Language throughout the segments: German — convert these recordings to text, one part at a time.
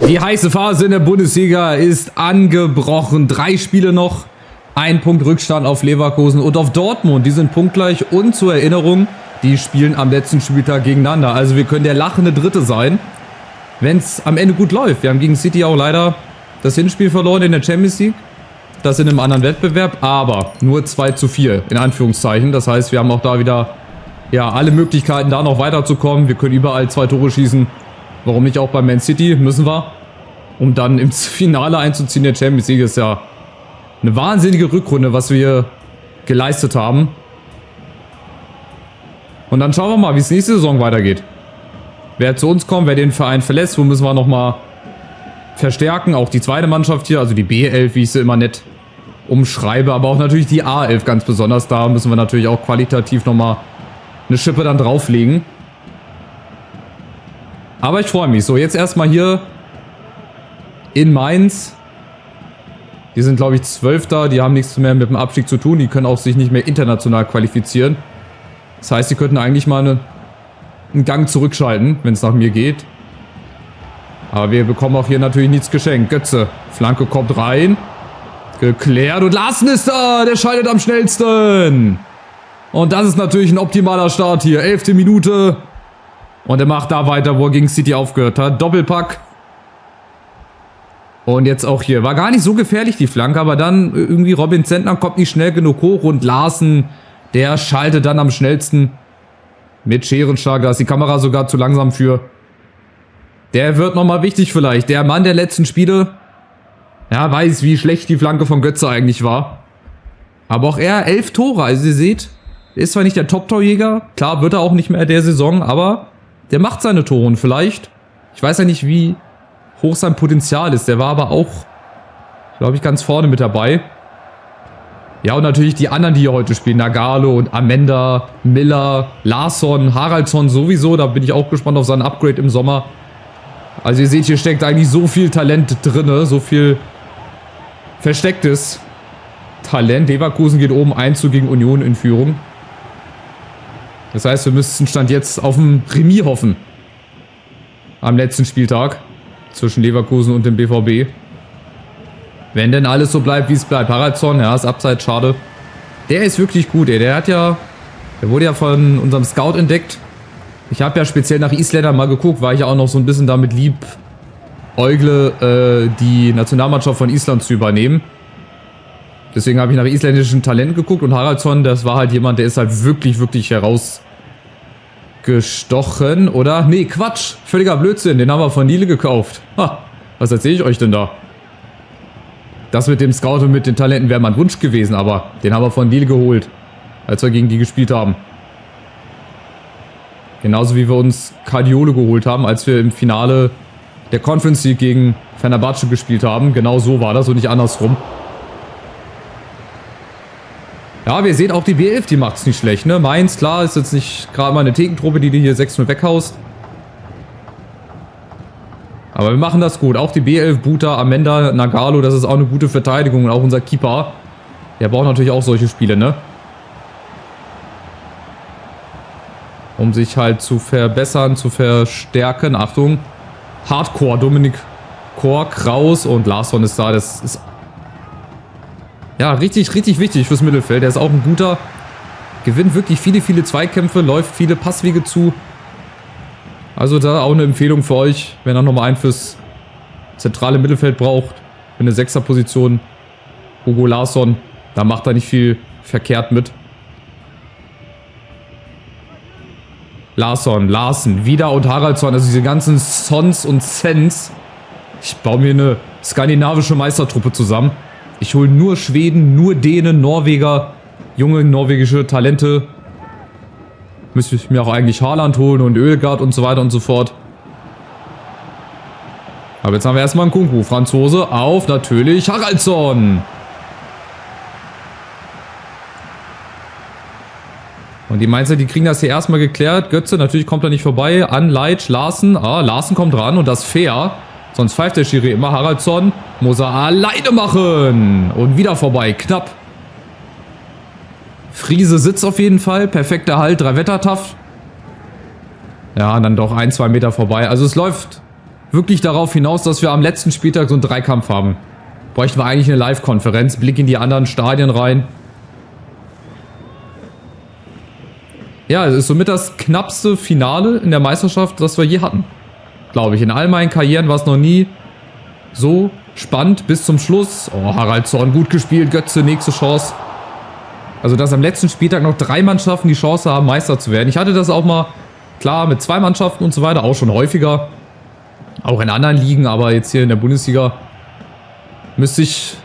Die heiße Phase in der Bundesliga ist angebrochen. 3 Spiele noch, 1 Punkt Rückstand auf Leverkusen und auf Dortmund. Die sind punktgleich und zur Erinnerung, die spielen am letzten Spieltag gegeneinander. Also wir können der lachende Dritte sein, wenn es am Ende gut läuft. Wir haben gegen City auch leider das Hinspiel verloren in der Champions League. Das in einem anderen Wettbewerb, aber nur 2:4 in Anführungszeichen. Das heißt, wir haben auch da wieder alle Möglichkeiten, da noch weiterzukommen. Wir können überall 2 Tore schießen. Warum nicht auch bei Man City? Müssen wir. Um dann ins Finale einzuziehen der Champions League. Ist ja eine wahnsinnige Rückrunde, was wir geleistet haben. Und dann schauen wir mal, wie es nächste Saison weitergeht. Wer zu uns kommt, wer den Verein verlässt, wo müssen wir nochmal verstärken. Auch die zweite Mannschaft hier, also die B11, wie ich sie immer nett umschreibe. Aber auch natürlich die A11 ganz besonders. Da müssen wir natürlich auch qualitativ nochmal eine Schippe dann drauflegen. Aber ich freue mich. So, jetzt erstmal hier in Mainz. Die sind, glaube ich, 12. Die haben nichts mehr mit dem Abstieg zu tun. Die können auch sich nicht mehr international qualifizieren. Das heißt, sie könnten eigentlich mal einen Gang zurückschalten, wenn es nach mir geht. Aber wir bekommen auch hier natürlich nichts geschenkt. Götze, Flanke kommt rein. Geklärt und Larsen ist da. Der schaltet am schnellsten. Und das ist natürlich ein optimaler Start hier. 11. Minute. Und er macht da weiter, wo er gegen City aufgehört hat. Doppelpack. Und jetzt auch hier. War gar nicht so gefährlich, die Flanke. Aber dann irgendwie Robin Zentner kommt nicht schnell genug hoch. Und Larsen, der schaltet dann am schnellsten mit Scherenschlag. Da ist die Kamera sogar zu langsam für. Der wird nochmal wichtig vielleicht. Der Mann der letzten Spiele. Ja, weiß, wie schlecht die Flanke von Götze eigentlich war. Aber auch er 11 Tore. Also ihr seht, er ist zwar nicht der Top-Torjäger. Klar wird er auch nicht mehr der Saison. Aber der macht seine Tore und vielleicht, ich weiß ja nicht, wie hoch sein Potenzial ist. Der war aber auch, glaube ich, ganz vorne mit dabei. Ja, und natürlich die anderen, die hier heute spielen. Nagalo und Amenda, Miller, Larsson, Haraldsson sowieso. Da bin ich auch gespannt auf sein Upgrade im Sommer. Also ihr seht, hier steckt eigentlich so viel Talent drin. So viel verstecktes Talent. Leverkusen geht oben 1 gegen Union in Führung. Das heißt, wir müssten Stand jetzt auf ein Remis hoffen. Am letzten Spieltag. Zwischen Leverkusen und dem BVB. Wenn denn alles so bleibt, wie es bleibt. Haraldsson, ja, ist abseits, schade. Der ist wirklich gut, ey. Der wurde ja von unserem Scout entdeckt. Ich habe ja speziell nach Isländern mal geguckt, weil ich ja auch noch so ein bisschen damit liebäugle, die Nationalmannschaft von Island zu übernehmen. Deswegen habe ich nach isländischen Talent geguckt und Haraldsson, das war halt jemand, der ist halt wirklich, wirklich herausgestochen, oder? Nee, Quatsch, völliger Blödsinn, den haben wir von Nile gekauft. Ha, was erzähle ich euch denn da? Das mit dem Scout und mit den Talenten wäre mein Wunsch gewesen, aber den haben wir von Nile geholt, als wir gegen die gespielt haben. Genauso wie wir uns Cardiole geholt haben, als wir im Finale der Conference League gegen Fenerbahce gespielt haben. Genau so war das und nicht andersrum. Ja, wir sehen auch die B11, die macht es nicht schlecht, ne? Mainz, klar, ist jetzt nicht gerade mal eine Thekentruppe, die hier 6-0 weghaust. Aber wir machen das gut. Auch die B11, Buta, Amenda, Nagalo, das ist auch eine gute Verteidigung. Und auch unser Keeper, der braucht natürlich auch solche Spiele, ne? Um sich halt zu verbessern, zu verstärken. Achtung, Hardcore, Dominik Kork raus und Larsson ist da. Das ist ja richtig, richtig wichtig fürs Mittelfeld. Der ist auch ein guter, gewinnt wirklich viele, viele Zweikämpfe, läuft viele Passwege zu. Also da auch eine Empfehlung für euch, wenn ihr nochmal einen fürs zentrale Mittelfeld braucht. Für eine 6er-Position. Hugo Larsson, da macht er nicht viel verkehrt mit. Larsen, wieder und Haraldsson, also diese ganzen Sons und Sens. Ich baue mir eine skandinavische Meistertruppe zusammen. Ich hole nur Schweden, nur Dänen, Norweger, junge norwegische Talente. Müsste ich mir auch eigentlich Haaland holen und Ødegaard und so weiter und so fort. Aber jetzt haben wir erstmal einen Kunku. Franzose auf natürlich Haraldsson. Und die Mainzer, die kriegen das hier erstmal geklärt. Götze, natürlich kommt er nicht vorbei. An Leitsch, Larsen. Larsen kommt ran und das fair. Sonst pfeift der Schiri immer. Haraldsson muss er alleine machen. Und wieder vorbei. Knapp. Friese sitzt auf jeden Fall. Perfekter Halt. 3 Wettertaft. Ja, dann doch 1-2 Meter vorbei. Also es läuft wirklich darauf hinaus, dass wir am letzten Spieltag so einen Dreikampf haben. Bräuchten wir eigentlich eine Live-Konferenz, Blick in die anderen Stadien rein. Ja, es ist somit das knappste Finale in der Meisterschaft, das wir je hatten. Glaube ich. In all meinen Karrieren war es noch nie so spannend bis zum Schluss. Oh, Haraldsson, gut gespielt. Götze, nächste Chance. Also, dass am letzten Spieltag noch 3 Mannschaften die Chance haben, Meister zu werden. Ich hatte das auch mal, klar, mit 2 Mannschaften und so weiter, auch schon häufiger. Auch in anderen Ligen, aber jetzt hier in der Bundesliga müsste ich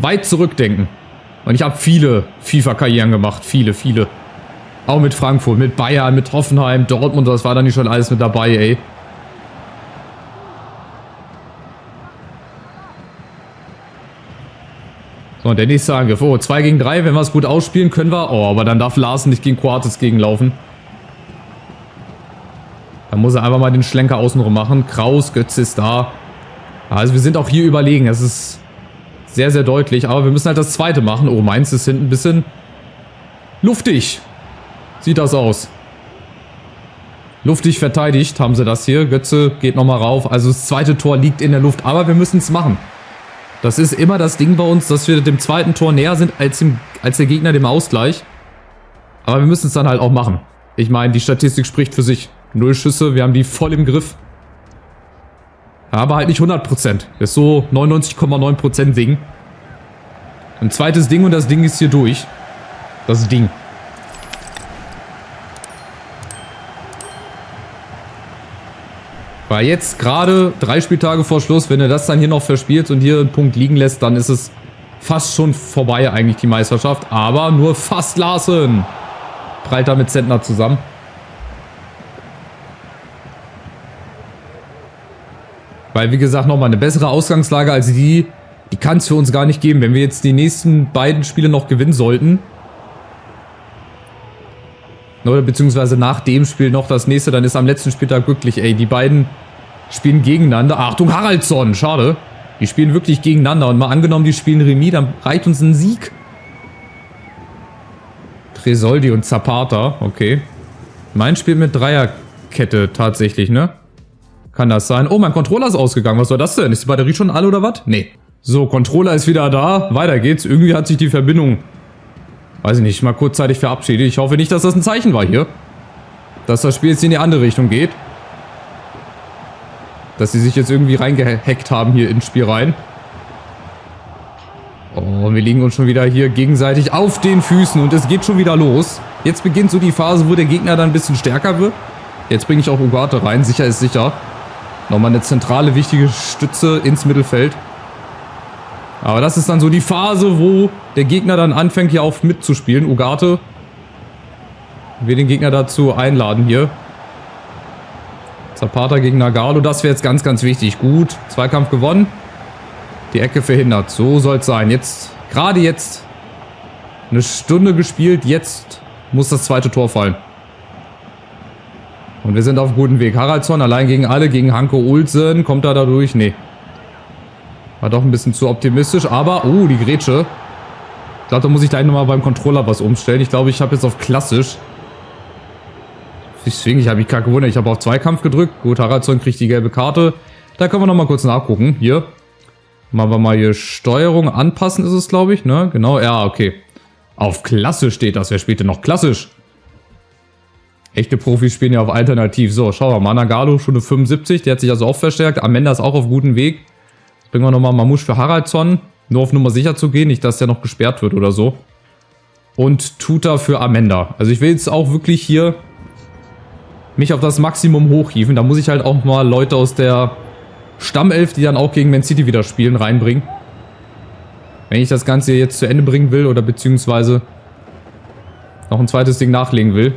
weit zurückdenken. Und ich habe viele FIFA-Karrieren gemacht. Viele. Auch mit Frankfurt, mit Bayern, mit Hoffenheim, Dortmund, das war dann nicht schon alles mit dabei, ey. So, und der nächste Angriff. Oh, 2 gegen 3, wenn wir es gut ausspielen, können wir. Oh, aber dann darf Larsen nicht gegen Coates gegenlaufen. Da muss er einfach mal den Schlenker außenrum machen. Kraus, Götze ist da. Also wir sind auch hier überlegen. Das ist sehr, sehr deutlich. Aber wir müssen halt das zweite machen. Oh, Mainz ist hinten ein bisschen luftig. Sieht das aus. Luftig verteidigt haben sie das hier. Götze geht nochmal rauf. Also das zweite Tor liegt in der Luft. Aber wir müssen es machen. Das ist immer das Ding bei uns, dass wir dem zweiten Tor näher sind als der Gegner dem Ausgleich. Aber wir müssen es dann halt auch machen. Ich meine, die Statistik spricht für sich. 0 Schüsse, wir haben die voll im Griff. Aber halt nicht 100%. Das ist so 99,9% Ding. Ein zweites Ding und das Ding ist hier durch. Das Ding. Weil jetzt gerade 3 Spieltage vor Schluss, wenn du das dann hier noch verspielst und hier einen Punkt liegen lässt, dann ist es fast schon vorbei eigentlich die Meisterschaft. Aber nur fast Larsen. Prallt da mit Zentner zusammen. Weil, wie gesagt, nochmal eine bessere Ausgangslage als die kann es für uns gar nicht geben. Wenn wir jetzt die nächsten beiden Spiele noch gewinnen sollten, oder beziehungsweise nach dem Spiel noch das nächste, dann ist am letzten Spieltag wirklich, ey, die beiden spielen gegeneinander. Achtung, Haraldsson, schade. Die spielen wirklich gegeneinander. Und mal angenommen, die spielen Remis, dann reicht uns ein Sieg. Tresoldi und Zapata, okay. Mein Spiel mit Dreierkette tatsächlich, ne? Kann das sein? Oh, mein Controller ist ausgegangen. Was soll das denn? Ist die Batterie schon alle oder was? Nee. So, Controller ist wieder da. Weiter geht's. Irgendwie hat sich die Verbindung, weiß ich nicht, mal kurzzeitig verabschiedet. Ich hoffe nicht, dass das ein Zeichen war hier. Dass das Spiel jetzt in die andere Richtung geht. Dass sie sich jetzt irgendwie reingehackt haben hier ins Spiel rein. Oh, wir liegen uns schon wieder hier gegenseitig auf den Füßen und es geht schon wieder los. Jetzt beginnt so die Phase, wo der Gegner dann ein bisschen stärker wird. Jetzt bringe ich auch Ugarte rein. Sicher ist sicher. Nochmal eine zentrale, wichtige Stütze ins Mittelfeld. Aber das ist dann so die Phase, wo der Gegner dann anfängt, hier auch mitzuspielen. Ugarte will den Gegner dazu einladen hier. Zapata gegen Nagalo, das wäre jetzt ganz, ganz wichtig. Gut, Zweikampf gewonnen. Die Ecke verhindert. So soll es sein. Jetzt, gerade jetzt, eine Stunde gespielt. Jetzt muss das zweite Tor fallen. Und wir sind auf gutem Weg. Haraldsson allein gegen alle, gegen Hanko Olsen. Kommt er da durch? Nee. War doch ein bisschen zu optimistisch. Aber, oh, die Grätsche. Ich glaube, da muss ich gleich nochmal beim Controller was umstellen. Ich glaube, ich habe jetzt auf klassisch. Deswegen, ich habe mich gerade gewundert. Ich habe auf Zweikampf gedrückt. Gut, Haraldsson kriegt die gelbe Karte. Da können wir nochmal kurz nachgucken. Hier. Machen wir mal hier Steuerung anpassen, ist es, glaube ich, ne? Genau, ja, okay. Auf klassisch steht das. Wer spielt denn noch klassisch? Echte Profis spielen ja auf alternativ. So, schauen wir mal. Nagalo schon eine 75. Der hat sich also auch verstärkt. Amenda ist auch auf gutem Weg. Jetzt bringen wir nochmal Mamouche für Haraldsson. Nur auf Nummer sicher zu gehen. Nicht, dass der noch gesperrt wird oder so. Und Tuta für Amenda. Also ich will jetzt auch wirklich hier mich auf das Maximum hochhieven. Da muss ich halt auch mal Leute aus der Stammelf, die dann auch gegen Man City wieder spielen, reinbringen. Wenn ich das Ganze jetzt zu Ende bringen will oder beziehungsweise noch ein zweites Ding nachlegen will.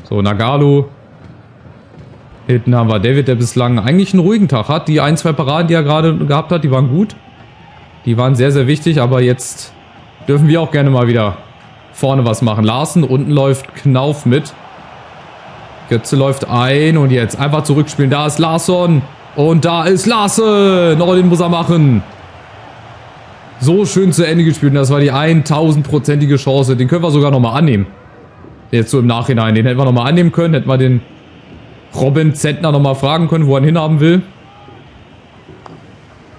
So, Nagalo. Hinten haben wir David, der bislang eigentlich einen ruhigen Tag hat. Die 1, 2 Paraden, die er gerade gehabt hat, die waren gut. Die waren sehr, sehr wichtig, aber jetzt dürfen wir auch gerne mal wieder vorne was machen. Larsen, unten läuft Knauf mit. Götze läuft ein und jetzt einfach zurückspielen. Da ist Larsson und da ist Larsen. Oh, den muss er machen. So schön zu Ende gespielt. Und das war die 1000-prozentige Chance. Den können wir sogar nochmal annehmen. Jetzt so im Nachhinein. Den hätten wir nochmal annehmen können. Hätten wir den Robin Zentner nochmal fragen können, wo er ihn hinhaben will.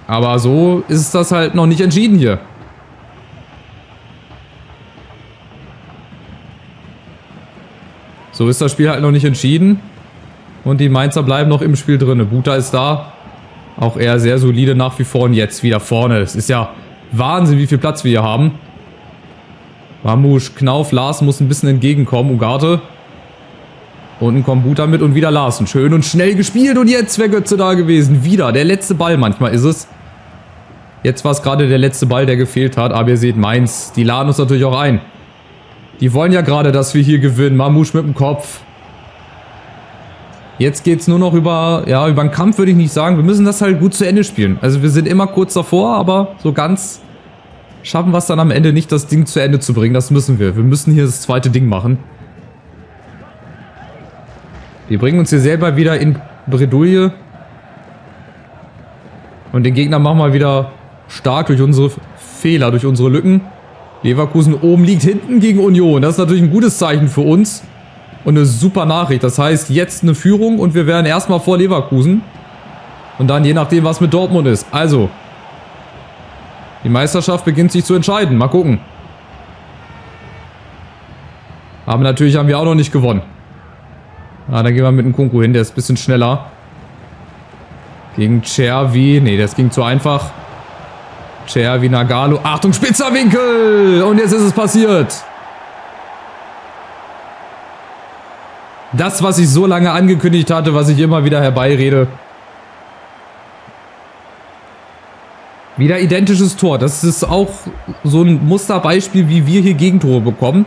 Aber so ist das halt noch nicht entschieden hier. So ist das Spiel halt noch nicht entschieden. Und die Mainzer bleiben noch im Spiel drin. Buta ist da. Auch er sehr solide nach wie vor. Und jetzt wieder vorne. Es ist ja Wahnsinn, wie viel Platz wir hier haben. Mamouche, Knauf, Larsen muss ein bisschen entgegenkommen. Ugarte. Unten kommt Buta mit und wieder Larsen. Schön und schnell gespielt. Und jetzt wäre Götze da gewesen. Wieder. Der letzte Ball manchmal ist es. Jetzt war es gerade der letzte Ball, der gefehlt hat. Aber ihr seht, Mainz, die laden uns natürlich auch ein. Die wollen ja gerade, dass wir hier gewinnen. Mamouche mit dem Kopf. Jetzt geht es nur noch über einen Kampf, würde ich nicht sagen. Wir müssen das halt gut zu Ende spielen. Also wir sind immer kurz davor, aber so ganz schaffen wir es dann am Ende nicht, das Ding zu Ende zu bringen. Das müssen wir. Wir müssen hier das zweite Ding machen. Wir bringen uns hier selber wieder in Bredouille. Und den Gegner machen wir wieder stark durch unsere Fehler, durch unsere Lücken. Leverkusen oben liegt hinten gegen Union. Das ist natürlich ein gutes Zeichen für uns. Und eine super Nachricht. Das heißt, jetzt eine Führung und wir wären erstmal vor Leverkusen. Und dann je nachdem, was mit Dortmund ist. Also, die Meisterschaft beginnt sich zu entscheiden. Mal gucken. Aber natürlich haben wir auch noch nicht gewonnen. Dann gehen wir mit dem Kunku hin. Der ist ein bisschen schneller. Gegen Cervi. Nee, das ging zu einfach. Cervi, Nagalo. Achtung, spitzer Winkel! Und jetzt ist es passiert. Das, was ich so lange angekündigt hatte, was ich immer wieder herbeirede. Wieder identisches Tor. Das ist auch so ein Musterbeispiel, wie wir hier Gegentore bekommen.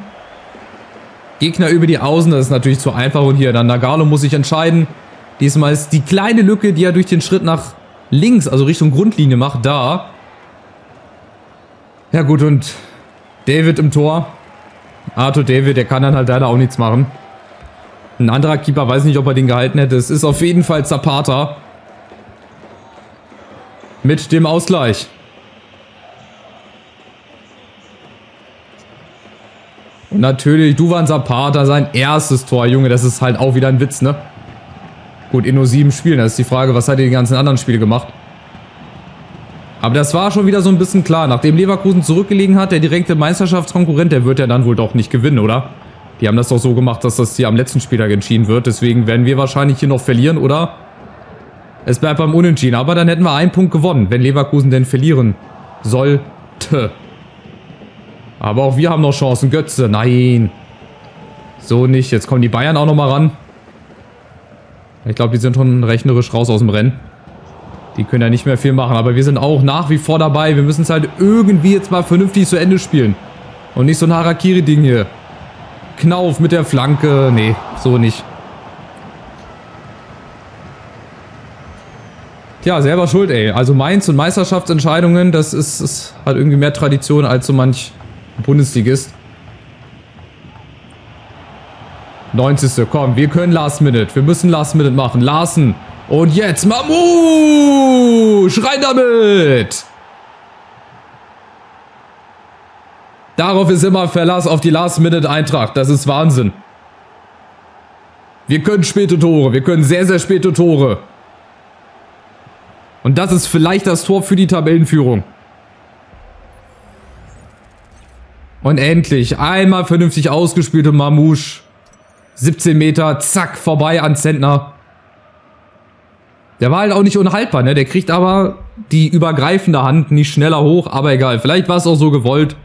Gegner über die Außen, das ist natürlich zu einfach. Und hier dann Nagalo muss sich entscheiden. Diesmal ist die kleine Lücke, die er durch den Schritt nach links, also Richtung Grundlinie macht, da. Ja gut, und David im Tor. Arthur David, der kann dann halt leider auch nichts machen. Ein anderer Keeper, weiß nicht, ob er den gehalten hätte. Es ist auf jeden Fall Zapata. Mit dem Ausgleich. Und natürlich Duvan Zapata, sein erstes Tor. Junge, das ist halt auch wieder ein Witz, ne? Gut, in nur 7 Spielen. Das ist die Frage, was hat er die ganzen anderen Spiele gemacht? Aber das war schon wieder so ein bisschen klar. Nachdem Leverkusen zurückgelegen hat, der direkte Meisterschaftskonkurrent, der wird ja dann wohl doch nicht gewinnen, oder? Die haben das doch so gemacht, dass das hier am letzten Spieltag entschieden wird. Deswegen werden wir wahrscheinlich hier noch verlieren, oder? Es bleibt beim Unentschieden. Aber dann hätten wir einen Punkt gewonnen, wenn Leverkusen denn verlieren sollte. Aber auch wir haben noch Chancen. Götze, nein. So nicht. Jetzt kommen die Bayern auch noch mal ran. Ich glaube, die sind schon rechnerisch raus aus dem Rennen. Die können ja nicht mehr viel machen. Aber wir sind auch nach wie vor dabei. Wir müssen es halt irgendwie jetzt mal vernünftig zu Ende spielen. Und nicht so ein Harakiri-Ding hier. Knauf mit der Flanke. Nee, so nicht. Tja, selber schuld, ey. Also Mainz und Meisterschaftsentscheidungen, das hat irgendwie mehr Tradition als so manch Bundesligist. 90. Komm, wir können Last Minute. Wir müssen Last Minute machen. Larsen. Und jetzt Mamouche! Rein damit! Darauf ist immer Verlass auf die Last-Minute-Eintracht. Das ist Wahnsinn. Wir können späte Tore. Wir können sehr, sehr späte Tore. Und das ist vielleicht das Tor für die Tabellenführung. Und endlich einmal vernünftig ausgespielte Mamouche. 17 Meter, zack, vorbei an Zentner. Der war halt auch nicht unhaltbar, ne? Der kriegt aber die übergreifende Hand nicht schneller hoch, aber egal. Vielleicht war es auch so gewollt.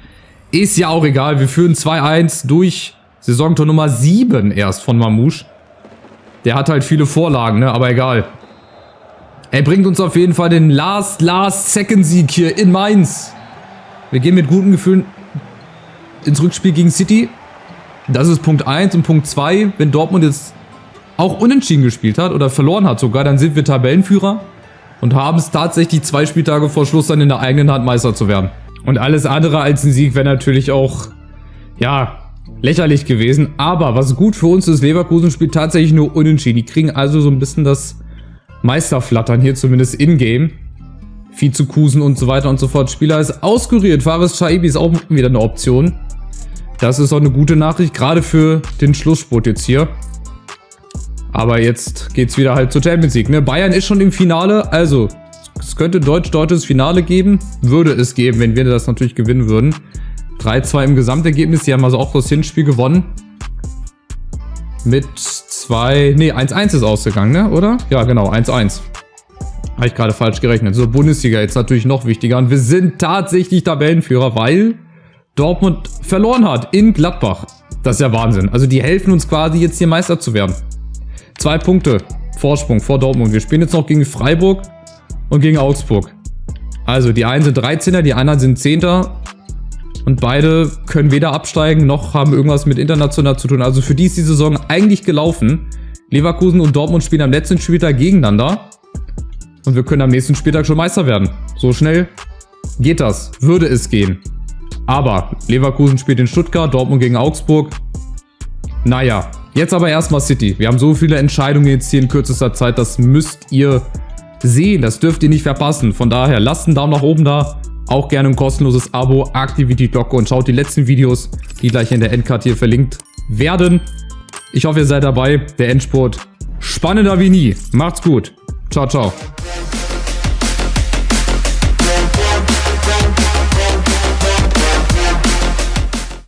Ist ja auch egal. Wir führen 2-1 durch Saisontor Nummer 7 erst von Mamouche. Der hat halt viele Vorlagen, ne? Aber egal. Er bringt uns auf jeden Fall den Last-Second-Sieg hier in Mainz. Wir gehen mit guten Gefühlen ins Rückspiel gegen City. Das ist Punkt 1 und Punkt 2. Wenn Dortmund jetzt auch unentschieden gespielt hat oder verloren hat sogar, dann sind wir Tabellenführer und haben es tatsächlich 2 Spieltage vor Schluss dann in der eigenen Hand Meister zu werden. Und alles andere als ein Sieg wäre natürlich auch, ja, lächerlich gewesen. Aber was gut für uns ist, Leverkusen spielt tatsächlich nur unentschieden. Die kriegen also so ein bisschen das Meisterflattern hier, zumindest in-game. Vizekusen und so weiter und so fort. Spieler ist auskuriert. Fares Shaibi ist auch wieder eine Option. Das ist auch eine gute Nachricht, gerade für den Schlussspurt jetzt hier. Aber jetzt geht's wieder halt zur Champions League, ne? Bayern ist schon im Finale, also es könnte deutsches Finale geben. Würde es geben, wenn wir das natürlich gewinnen würden. 3-2 im Gesamtergebnis. Die haben also auch das Hinspiel gewonnen. Mit 1-1 ist ausgegangen, ne? Oder? Ja, genau, 1-1. Habe ich gerade falsch gerechnet. So, Bundesliga jetzt natürlich noch wichtiger. Und wir sind tatsächlich Tabellenführer, weil Dortmund verloren hat in Gladbach. Das ist ja Wahnsinn. Also die helfen uns quasi jetzt hier Meister zu werden. 2 Punkte Vorsprung vor Dortmund. Wir spielen jetzt noch gegen Freiburg und gegen Augsburg. Also die einen sind 13er, die anderen sind 10er. Und beide können weder absteigen, noch haben irgendwas mit international zu tun. Also für die ist die Saison eigentlich gelaufen. Leverkusen und Dortmund spielen am letzten Spieltag gegeneinander. Und wir können am nächsten Spieltag schon Meister werden. So schnell geht das. Würde es gehen. Aber Leverkusen spielt in Stuttgart, Dortmund gegen Augsburg. Naja, jetzt aber erstmal City. Wir haben so viele Entscheidungen jetzt hier in kürzester Zeit. Das müsst ihr sehen. Das dürft ihr nicht verpassen. Von daher lasst einen Daumen nach oben da. Auch gerne ein kostenloses Abo. Aktiviert die Glocke und schaut die letzten Videos, die gleich in der Endcard hier verlinkt werden. Ich hoffe, ihr seid dabei. Der Endspurt spannender wie nie. Macht's gut. Ciao, ciao.